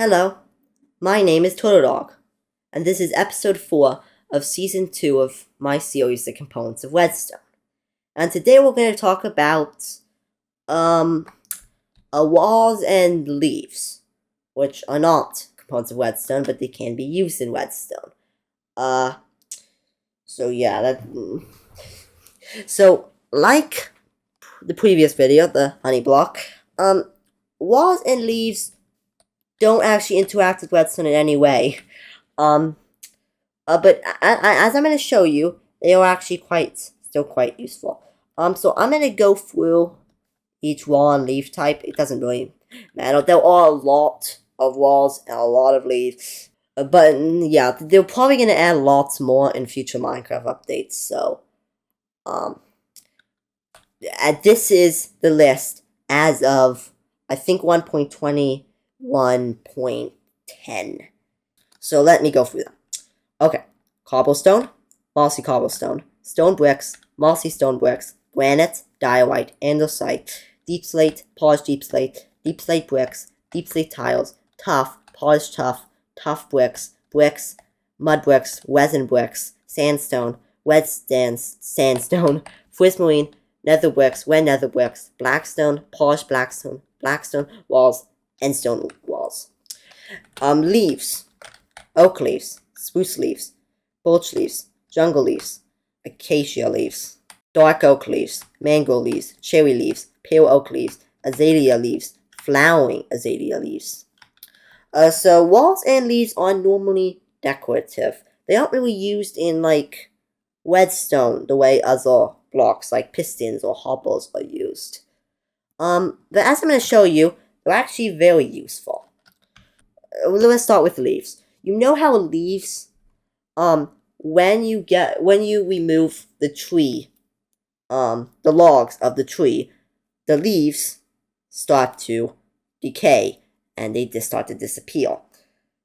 Hello, my name is Dog, and this is episode 4 of season 2 of my series, The Components of Redstone. And today we're going to talk about, walls and leaves, which are not components of Redstone, but they can be used in Redstone. So like the previous video, the honey block, walls and leaves don't actually interact with redstone in any way. But as I'm going to show you, they are actually still quite useful. So I'm going to go through each wall and leaf type. It doesn't really matter. There are a lot of walls and a lot of leaves. But yeah, they're probably going to add lots more in future Minecraft updates. So, this is the list as of, I think, 1.21.10. So let me go through them. Okay, cobblestone, mossy cobblestone, stone bricks, mossy stone bricks, granite, diorite, andesite, deep slate, polished deep slate bricks, deep slate tiles, tough, polished tough bricks, mud bricks, resin bricks, sandstone, red sandstone, prismarine, nether bricks, red nether bricks, blackstone, polished blackstone walls, and stone walls. Leaves, oak leaves, spruce leaves, birch leaves, jungle leaves, acacia leaves, dark oak leaves, mango leaves, cherry leaves, pale oak leaves, azalea leaves, flowering azalea leaves. So walls and leaves are normally decorative. They aren't really used in, like, redstone the way other blocks like pistons or hoppers are used. But as I'm going to show you, they're actually very useful. Let's start with leaves. You know how leaves, when you remove the tree, the logs of the tree, the leaves start to decay and they just start to disappear.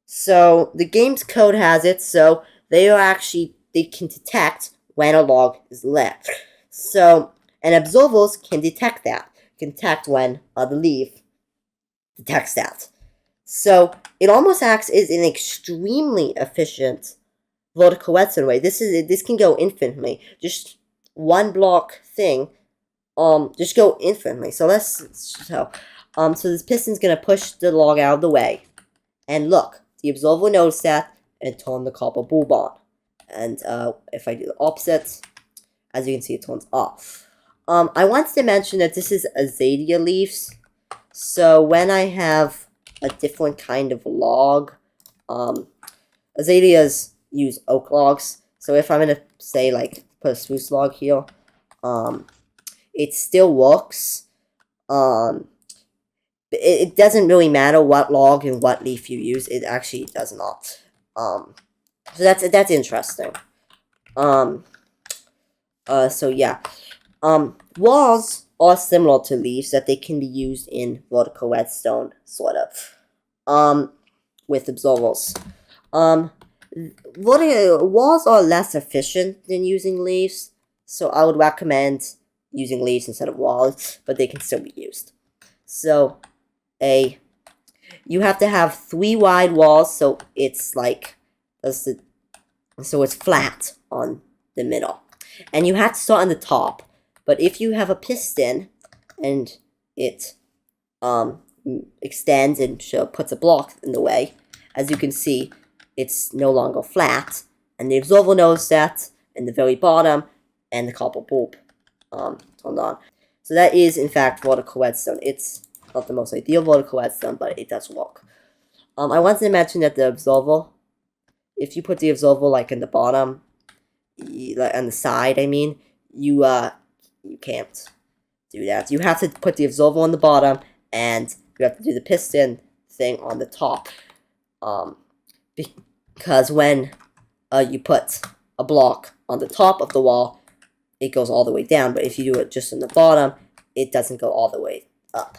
So the game's code has it so they can detect when a log is left. So, and observers can detect that, when the leaf detects that. So it almost acts as an extremely efficient vertical redstone way. This can go infinitely. Just one block thing, just go infinitely. So so this piston's gonna push the log out of the way, and look, the observer will notice that and turn the copper bulb on. And if I do the opposite, as you can see, it turns off. I wanted to mention that this is azalea leaves. So when I have a different kind of log, azaleas use oak logs. So if I'm gonna say, like, put a spruce log here, it still works. It doesn't really matter what log and what leaf you use. It actually does not. So that's interesting. So yeah. Walls are similar to leaves, that they can be used in vertical redstone, sort of. With observers. Walls are less efficient than using leaves, so I would recommend using leaves instead of walls, but they can still be used. So, you have to have 3 wide walls, so it's like, so it's flat on the middle. And you have to start on the top. But if you have a piston and it extends and puts a block in the way, as you can see, it's no longer flat, and the observer knows that in the very bottom, and the copper bulb turned on. So that is, in fact, vertical redstone. It's not the most ideal vertical redstone, but it does work. I wanted to mention that the observer, if you put the observer, like, in the bottom, like on the side, I mean, you can't do that. You have to put the observer on the bottom, and you have to do the piston thing on the top. Because when you put a block on the top of the wall, it goes all the way down. But if you do it just on the bottom, it doesn't go all the way up.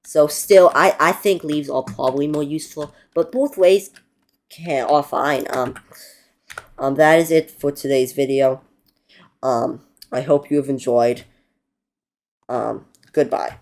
So still, I think leaves are probably more useful, but both ways are fine. That is it for today's video. I hope you have enjoyed. Goodbye.